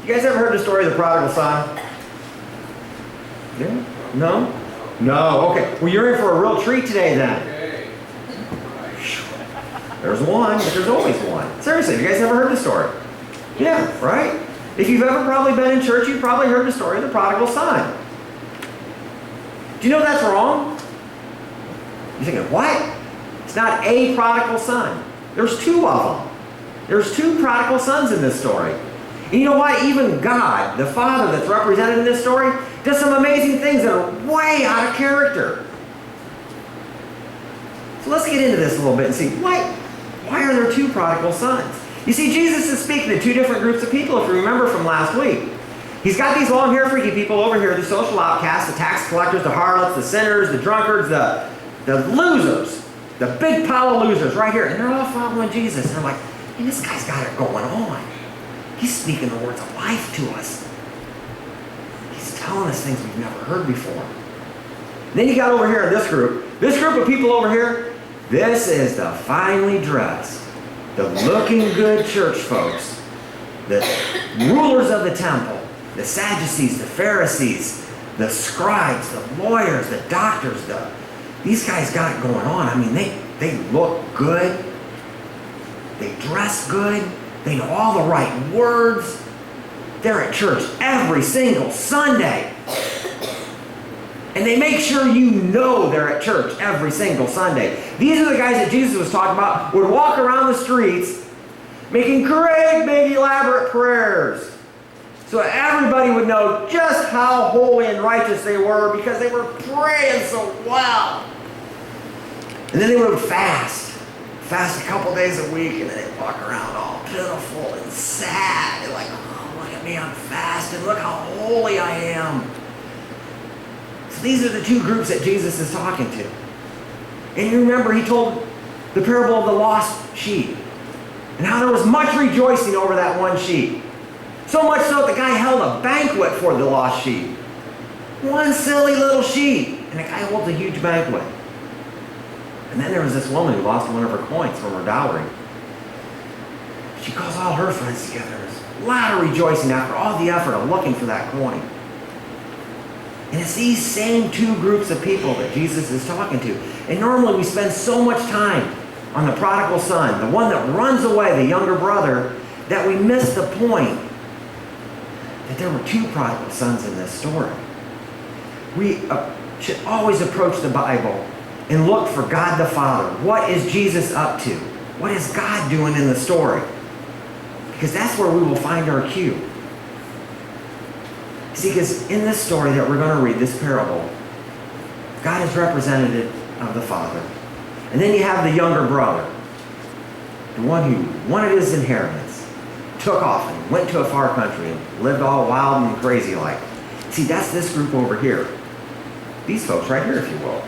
You guys ever heard the story of the prodigal son? Yeah? No? No, okay. Well, you're in for a real treat today then. There's one, but there's always one. Seriously, have you guys ever heard the story? Yeah, right? If you've ever probably been in church, you've probably heard the story of the prodigal son. Do you know that's wrong? You're thinking, what? It's not a prodigal son. There's two of them. There's two prodigal sons in this story. And you know what? Even God, the Father that's represented in this story, does some amazing things that are way out of character. So let's get into this a little bit and see, why are there two prodigal sons? You see, Jesus is speaking to two different groups of people, if you remember from last week. He's got these long-haired freaky people over here, the social outcasts, the tax collectors, the harlots, the sinners, the drunkards, the losers, the big pile of losers right here. And they're all following Jesus. And they're like, man, this guy's got it going on. He's speaking the words of life to us. He's telling us things we've never heard before. And then you got over here this group of people over here, this is the finely dressed, the looking good church folks, the rulers of the temple, the Sadducees, the Pharisees, the scribes, the lawyers, the doctors, these guys got it going on. I mean, they look good. They dress good. They know all the right words. They're at church every single Sunday. And they make sure you know they're at church every single Sunday. These are the guys that Jesus was talking about, would walk around the streets making great big elaborate prayers. So everybody would know just how holy and righteous they were because they were praying so well. And then they would fast a couple days a week, and then they'd walk around all pitiful and sad. They're like, oh, look at me, I'm fasting. Look how holy I am. So these are the two groups that Jesus is talking to. And you remember he told the parable of the lost sheep and how there was much rejoicing over that one sheep. So much so that the guy held a banquet for the lost sheep. One silly little sheep. And the guy holds a huge banquet. And then there was this woman who lost one of her coins from her dowry. She calls all her friends together. There's a lot of rejoicing after all the effort of looking for that coin. And it's these same two groups of people that Jesus is talking to. And normally we spend so much time on the prodigal son, the one that runs away, the younger brother, that we miss the point that there were two prodigal sons in this story. We should always approach the Bible and look for God the Father. What is Jesus up to? What is God doing in the story? Because that's where we will find our cue. See, because in this story that we're going to read, this parable, God is representative of the Father. And then you have the younger brother, the one who wanted his inheritance, took off and went to a far country and lived all wild and crazy like. See, that's this group over here. These folks right here, if you will.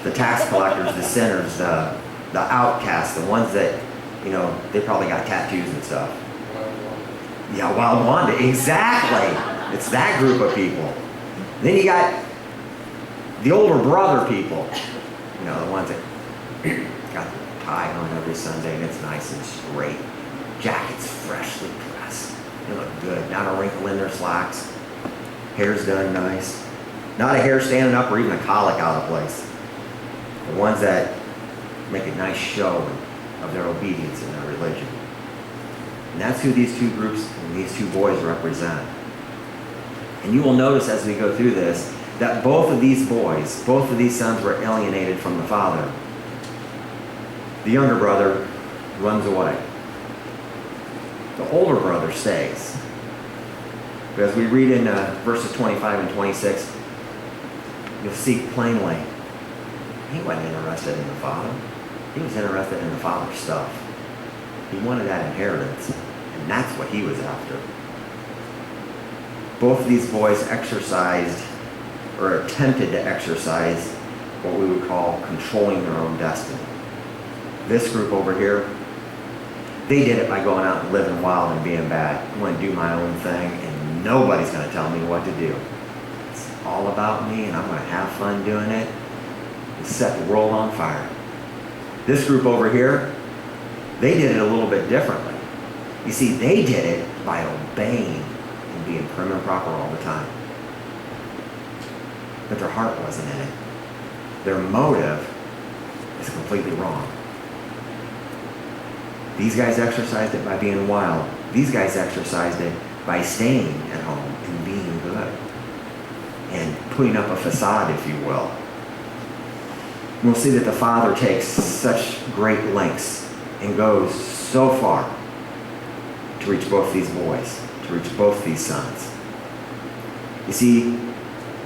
The tax collectors, the sinners, the outcasts, the ones that, they probably got tattoos and stuff. Yeah, Wild Wanda, exactly. It's that group of people. Then you got the older brother people, the ones that got the tie on every Sunday and it's nice and straight. Jackets freshly pressed. They look good. Not a wrinkle in their slacks. Hair's done nice. Not a hair standing up or even a colic out of place. The ones that make a nice show of their obedience in their religion. And that's who these two groups and these two boys represent. And you will notice as we go through this that both of these boys, both of these sons were alienated from the father. The younger brother runs away. The older brother stays. But as we read in verses 25 and 26, you'll see plainly, he wasn't interested in the father. He was interested in the father's stuff. He wanted that inheritance, and that's what he was after. Both of these boys exercised, or attempted to exercise, what we would call controlling their own destiny. This group over here, they did it by going out and living wild and being bad. I'm going to do my own thing, and nobody's going to tell me what to do. It's all about me, and I'm going to have fun doing it and set the world on fire. This group over here, they did it a little bit differently. You see, they did it by obeying and being prim and proper all the time. But their heart wasn't in it. Their motive is completely wrong. These guys exercised it by being wild. These guys exercised it by staying at home and being good and putting up a facade, if you will. We'll see that the father takes such great lengths and goes so far to reach both these boys, to reach both these sons. You see,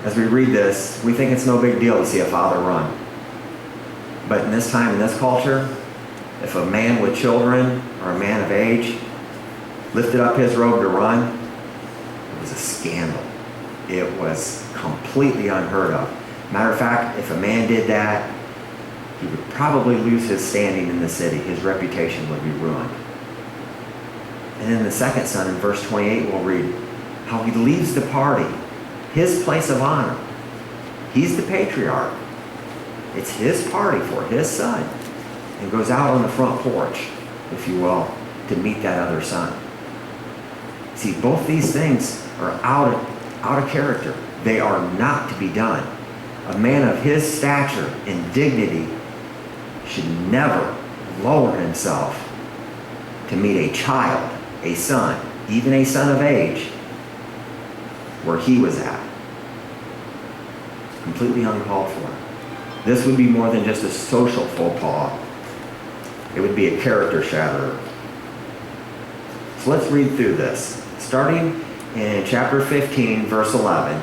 as we read this, we think it's no big deal to see a father run. But in this time, in this culture, if a man with children or a man of age lifted up his robe to run, it was a scandal. It was completely unheard of. Matter of fact, if a man did that, he would probably lose his standing in the city. His reputation would be ruined. And then the second son, in verse 28, we'll read how he leaves the party, his place of honor. He's the patriarch. It's his party for his son, and goes out on the front porch, if you will, to meet that other son. See, both these things are out of character. They are not to be done. A man of his stature and dignity should never lower himself to meet a child, a son, even a son of age, where he was at. Completely uncalled for. This would be more than just a social faux pas. It would be a character shatterer. So let's read through this. Starting in chapter 15, verse 11.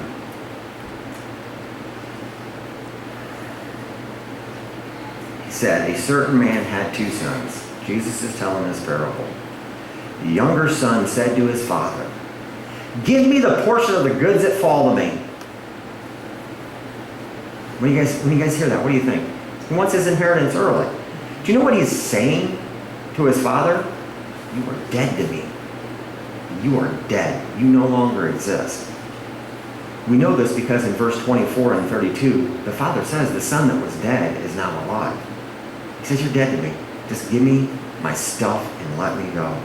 He said, a certain man had two sons. Jesus is telling this parable. The younger son said to his father, give me the portion of the goods that fall to me. When you guys hear that, what do you think? He wants his inheritance early. Do you know what he's saying to his father? You are dead to me. You are dead. You no longer exist. We know this because in verse 24 and 32, the father says the son that was dead is now alive. He says, you're dead to me. Just give me my stuff and let me go.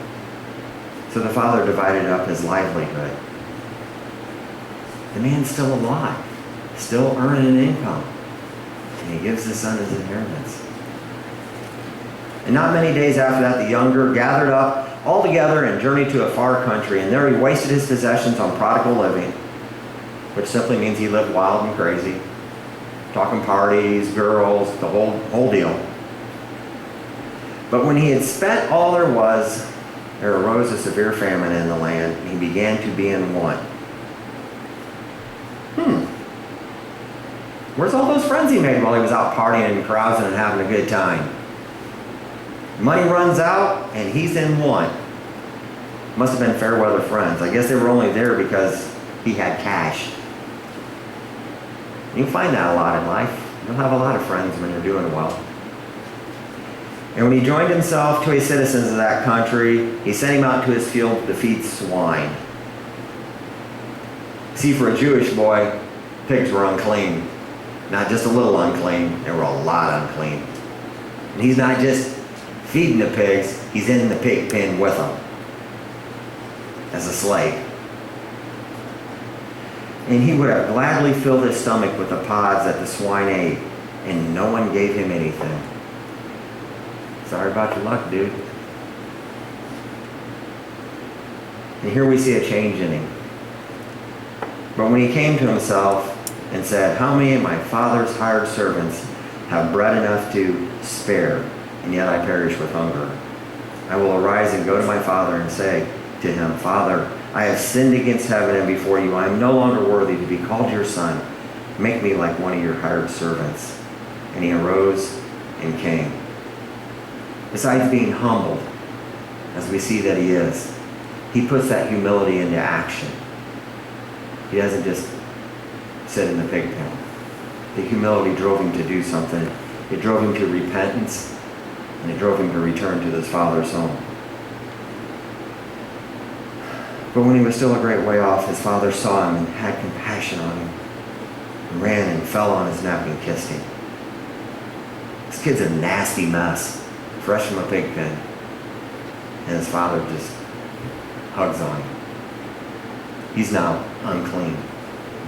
So the father divided up his livelihood. The man's still alive, still earning an income. And he gives the son his inheritance. And not many days after that, the younger gathered up all together and journeyed to a far country. And there he wasted his possessions on prodigal living, which simply means he lived wild and crazy. Talking parties, girls, the whole deal. But when he had spent all there was, there arose a severe famine in the land, and he began to be in want. Where's all those friends he made while he was out partying and carousing and having a good time? Money runs out, and he's in want. Must have been fair weather friends. I guess they were only there because he had cash. You can find that a lot in life. You'll have a lot of friends when you're doing well. And when he joined himself to a citizen of that country, he sent him out to his field to feed swine. See, for a Jewish boy, pigs were unclean. Not just a little unclean, they were a lot unclean. And he's not just feeding the pigs, he's in the pig pen with them as a slave. And he would have gladly filled his stomach with the pods that the swine ate, and no one gave him anything. Sorry about your luck, dude. And here we see a change in him. But when he came to himself and said, how many of my father's hired servants have bread enough to spare, and yet I perish with hunger? I will arise and go to my father and say to him, Father, I have sinned against heaven and before you. I am no longer worthy to be called your son. Make me like one of your hired servants. And he arose and came. Besides being humbled, as we see that he is, he puts that humility into action. He doesn't just sit in the pig pen. The humility drove him to do something. It drove him to repentance, and it drove him to return to his father's home. But when he was still a great way off, his father saw him and had compassion on him, and ran and fell on his neck and kissed him. This kid's a nasty mess, fresh from a pig pen. And his father just hugs on him. He's now unclean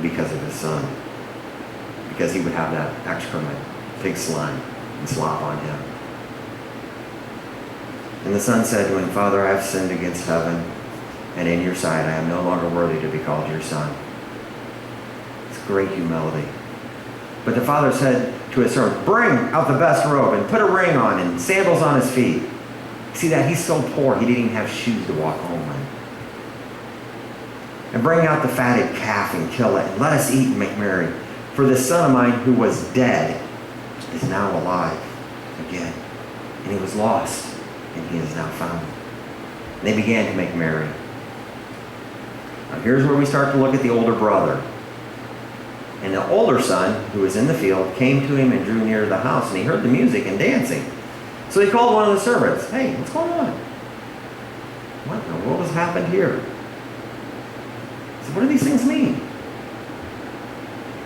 because of his son. Because he would have that excrement, pig slime, and slop on him. And the son said to him, Father, I have sinned against heaven, and in your sight I am no longer worthy to be called your son. It's great humility. But the father said to his servant, bring out the best robe and put a ring on and sandals on his feet. See that? He's so poor, he didn't even have shoes to walk home in. And bring out the fatted calf and kill it, and let us eat and make merry. For this son of mine who was dead is now alive again. And he was lost, and he is now found. And they began to make merry. Now here's where we start to look at the older brother. And the older son, who was in the field, came to him and drew near the house, and he heard the music and dancing. So he called one of the servants. Hey, what's going on? What in the world has happened here? He said, what do these things mean?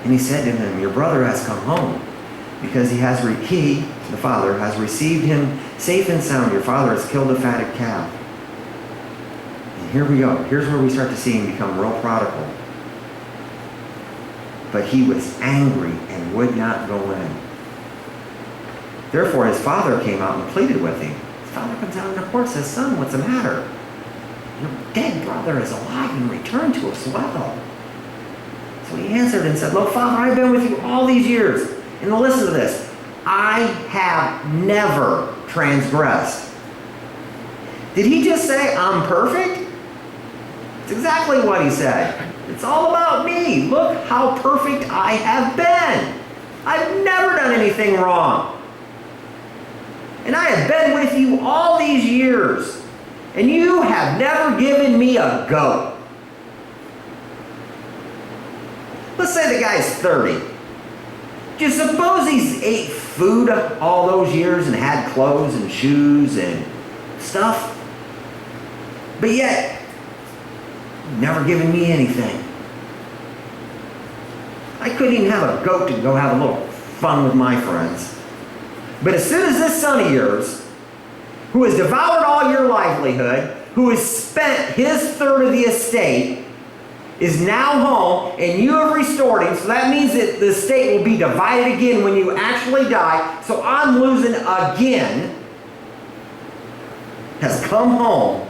And he said to him, your brother has come home, because he, the father, has received him safe and sound. Your father has killed the fatted calf. And here we go. Here's where we start to see him become real prodigal. But he was angry and would not go in. Therefore his father came out and pleaded with him. His father comes out in the court and says, son, what's the matter? Your dead brother is alive and returned to us well. So he answered and said, look, Father, I've been with you all these years. And listen to this. I have never transgressed. Did he just say, I'm perfect? It's exactly what he said. It's all about me. Look how perfect I have been. I've never done anything wrong. And I have been with you all these years. And you have never given me a goat. Let's say the guy's 30. Do you suppose he's ate food all those years and had clothes and shoes and stuff? But yet, never given me anything. I couldn't even have a goat to go have a little fun with my friends. But as soon as this son of yours, who has devoured all your livelihood, who has spent his third of the estate, is now home, and you have restored him, so that means that the estate will be divided again when you actually die, so I'm losing again, has come home,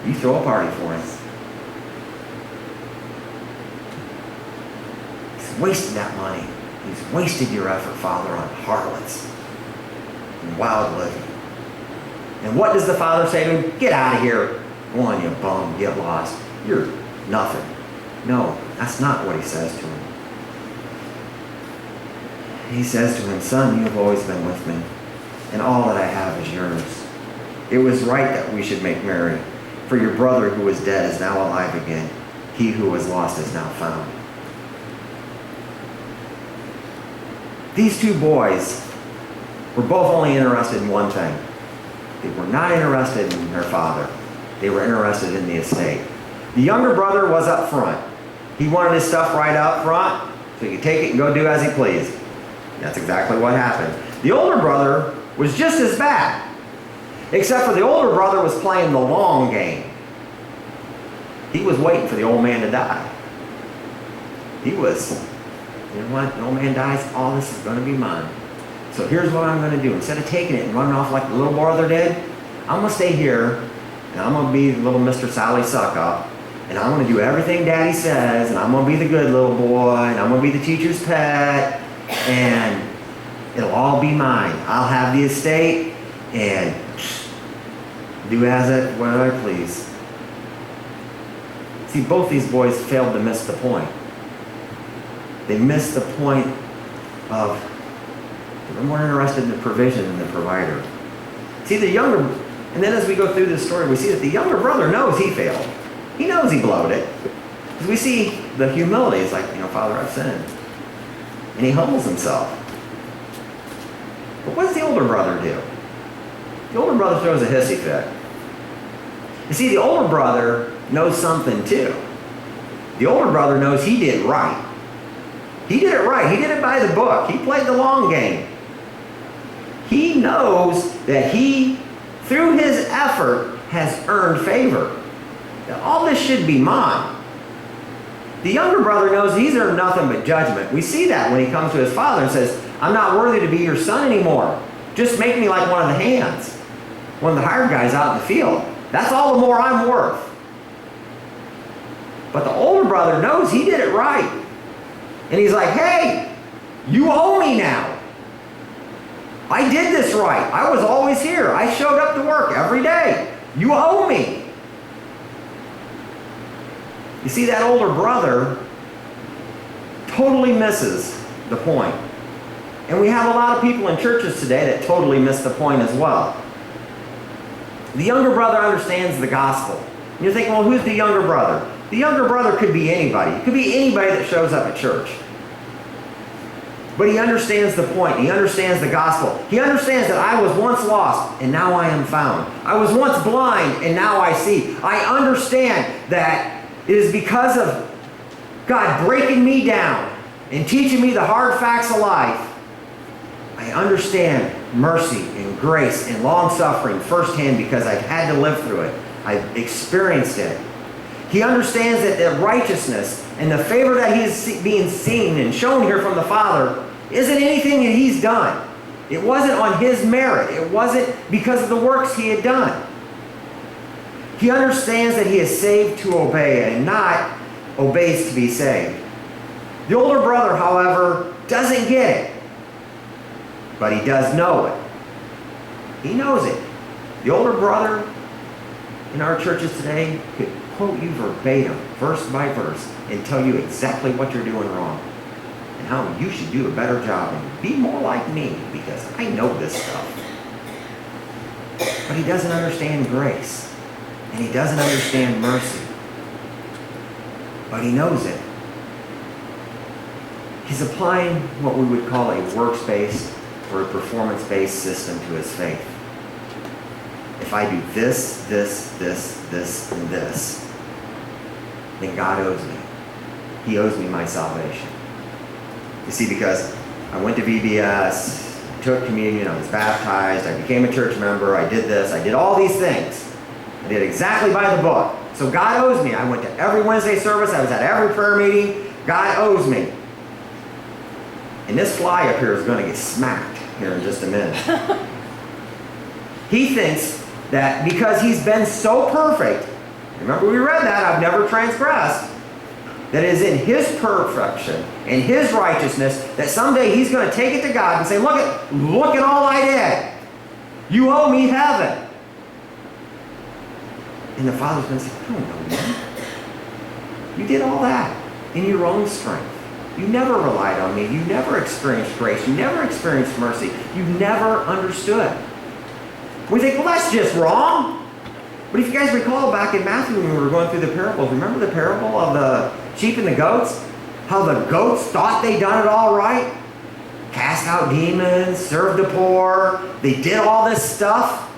you throw a party for him. He's wasted that money. He's wasted your effort, Father, on harlots and wild living. And what does the father say to him? Get out of here. Go on, you bum. Get lost. You're nothing. No, that's not what he says to him. He says to him, son, you have always been with me, and all that I have is yours. It was right that we should make merry, for your brother who was dead is now alive again. He who was lost is now found. These two boys were both only interested in one thing. They were not interested in their father. They were interested in the estate. The younger brother was up front. He wanted his stuff right up front so he could take it and go do as he pleased. That's exactly what happened. The older brother was just as bad, except for the older brother was playing the long game. He was waiting for the old man to die. He was, you know what, the old man dies, all this is going to be mine. So here's what I'm going to do. Instead of taking it and running off like the little brother did, I'm going to stay here, and I'm going to be little Mr. Sally Suck-Up, and I'm going to do everything Daddy says, and I'm going to be the good little boy, and I'm going to be the teacher's pet, and it'll all be mine. I'll have the estate, and do as it whatever I please. See, both these boys failed to miss the point. They missed the point of they were more interested in the provision than the provider. See, the younger, and then as we go through this story, we see that the younger brother knows he failed. He knows he blowed it. Because we see the humility. It's like, Father, I've sinned. And he humbles himself. But what does the older brother do? The older brother throws a hissy fit. You see, the older brother knows something too. The older brother knows he did right. He did it right. He did it by the book. He played the long game. He knows that he, through his effort, has earned favor. Now, all this should be mine. The younger brother knows he's earned nothing but judgment. We see that when he comes to his father and says, I'm not worthy to be your son anymore. Just make me like one of the hands, one of the hired guys out in the field. That's all the more I'm worth. But the older brother knows he did it right. And he's like, hey, you owe me now. I did this right. I was always here. I showed up to work every day. You owe me. You see, that older brother totally misses the point. And we have a lot of people in churches today that totally miss the point as well. The younger brother understands the gospel. And you're thinking, well, who's the younger brother? The younger brother could be anybody. It could be anybody that shows up at church. But he understands the point. He understands the gospel. He understands that I was once lost and now I am found. I was once blind and now I see. I understand that it is because of God breaking me down and teaching me the hard facts of life. I understand mercy and grace and long-suffering firsthand because I've had to live through it. I've experienced it. He understands that the righteousness and the favor that he is being seen and shown here from the Father isn't anything that he's done. It wasn't on his merit. It wasn't because of the works he had done. He understands that he is saved to obey and not obeys to be saved. The older brother, however, doesn't get it. But he does know it. He knows it. The older brother in our churches today could quote you verbatim, verse by verse, and tell you exactly what you're doing wrong and how you should do a better job and be more like me because I know this stuff. But he doesn't understand grace. And he doesn't understand mercy. But he knows it. He's applying what we would call a works-based or a performance-based system to his faith. If I do this, this, and this, then God owes me. He owes me my salvation. You see, because I went to VBS, took communion, I was baptized, I became a church member, I did this, I did all these things. I did exactly by the book. So God owes me. I went to every Wednesday service. I was at every prayer meeting. God owes me. And this fly up here is going to get smacked here in just a minute. He thinks that because he's been so perfect, remember we read that, I've never transgressed, that it is in his perfection and his righteousness that someday he's going to take it to God and say, look at all I did. You owe me heaven. And the Father's going to say, I don't know, man. You did all that in your own strength. You never relied on me. You never experienced grace. You never experienced mercy. You never understood. We think, well, that's just wrong. But if you guys recall back in Matthew when we were going through the parables, remember the parable of the sheep and the goats? How the goats thought they'd done it all right? Cast out demons, served the poor. They did all this stuff.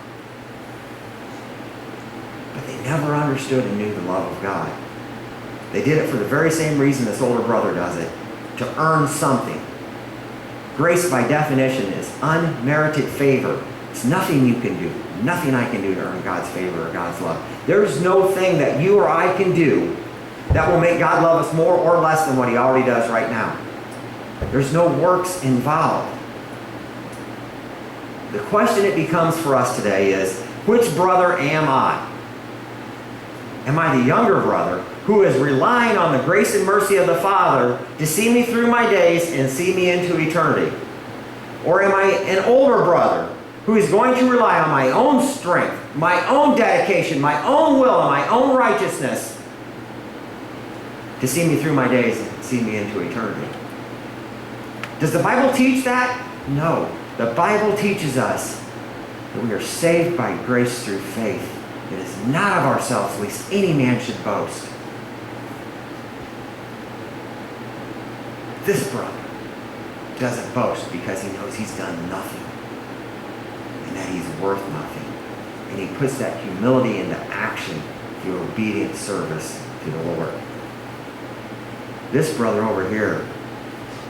Never understood and knew the love of God. They did it for the very same reason this older brother does it, to earn something. Grace, by definition, is unmerited favor. It's nothing you can do, nothing I can do to earn God's favor or God's love. There's no thing that you or I can do that will make God love us more or less than what he already does right now. There's no works involved. The question it becomes for us today is, which brother am I? Am I the younger brother who is relying on the grace and mercy of the Father to see me through my days and see me into eternity? Or am I an older brother who is going to rely on my own strength, my own dedication, my own will, and my own righteousness to see me through my days and see me into eternity? Does the Bible teach that? No. The Bible teaches us that we are saved by grace through faith. It is not of ourselves, lest any man should boast. This brother doesn't boast because he knows he's done nothing and that he's worth nothing. And he puts that humility into action through obedient service to the Lord. This brother over here,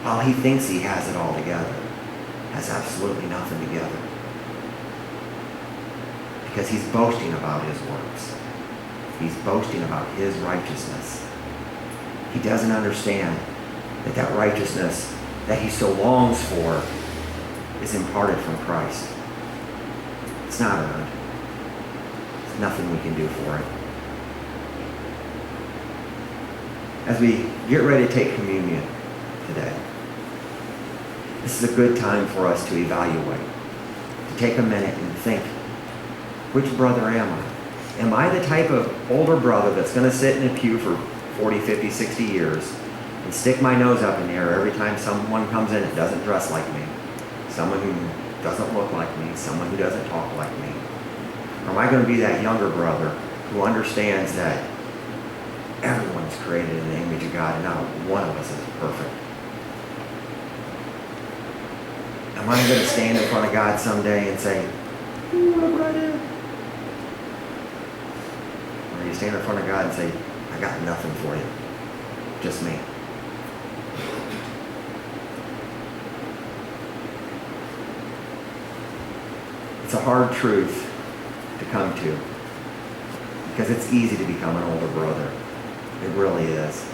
while he thinks he has it all together, has absolutely nothing together. because he's boasting about his works. He's boasting about his righteousness. He doesn't understand that that righteousness that he so longs for is imparted from Christ. It's not earned. There's nothing we can do for it. As we get ready to take communion today, this is a good time for us to evaluate, to take a minute and think, which brother am I? Am I the type of older brother that's going to sit in a pew for 40, 50, 60 years and stick my nose up in the air every time someone comes in that doesn't dress like me, someone who doesn't look like me, someone who doesn't talk like me? Or am I going to be that younger brother who understands that everyone's created in the image of God and not one of us is perfect? Am I going to stand in front of God someday and say, look what I did? Or you stand in front of God and say, I got nothing for you. Just me. It's a hard truth to come to because it's easy to become an older brother. It really is.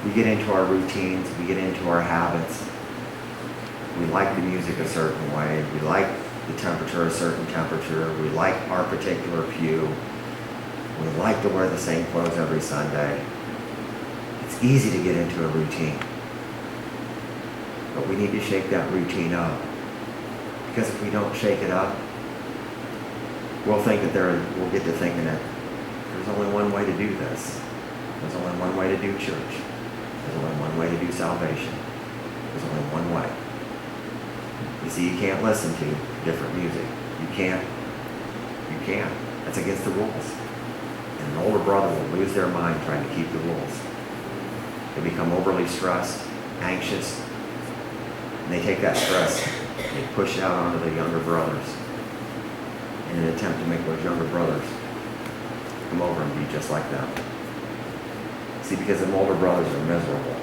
We get into our routines. We get into our habits. We like the music a certain way. We like the temperature a certain temperature. We like our particular pew. We like to wear the same clothes every Sunday. It's easy to get into a routine. But we need to shake that routine up. Because if we don't shake it up, we'll think that we'll get to thinking that there's only one way to do this. There's only one way to do church. There's only one way to do salvation. There's only one way. You see, you can't listen to different music. You can't. That's against the rules. And an older brother will lose their mind trying to keep the rules. They become overly stressed, anxious, and they take that stress, they push it out onto the younger brothers in an attempt to make those younger brothers come over and be just like them. See, because the older brothers are miserable.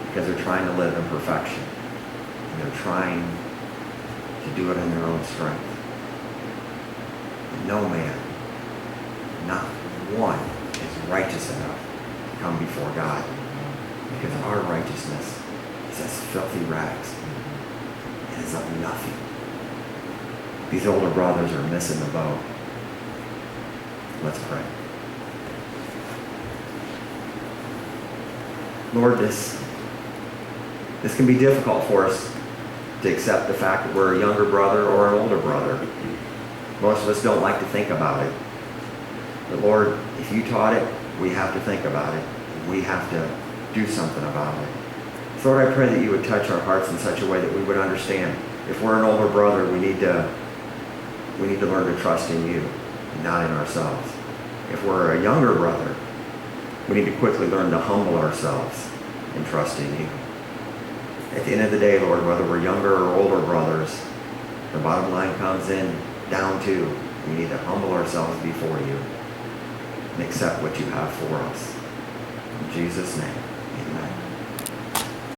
Because they're trying to live in perfection. And they're trying to do it in their own strength. And no man, not one, is righteous enough to come before God. Because our righteousness is as filthy rags. It is of nothing. These older brothers are missing the boat. Let's pray. Lord, this can be difficult for us to accept the fact that we're a younger brother or an older brother. Most of us don't like to think about it. But Lord, if you taught it, we have to think about it. We have to do something about it. So Lord, I pray that you would touch our hearts in such a way that we would understand if we're an older brother, we need to learn to trust in you, not in ourselves. If we're a younger brother, we need to quickly learn to humble ourselves and trust in you. At the end of the day, Lord, whether we're younger or older brothers, the bottom line comes in down to we need to humble ourselves before you and accept what you have for us. In Jesus' name.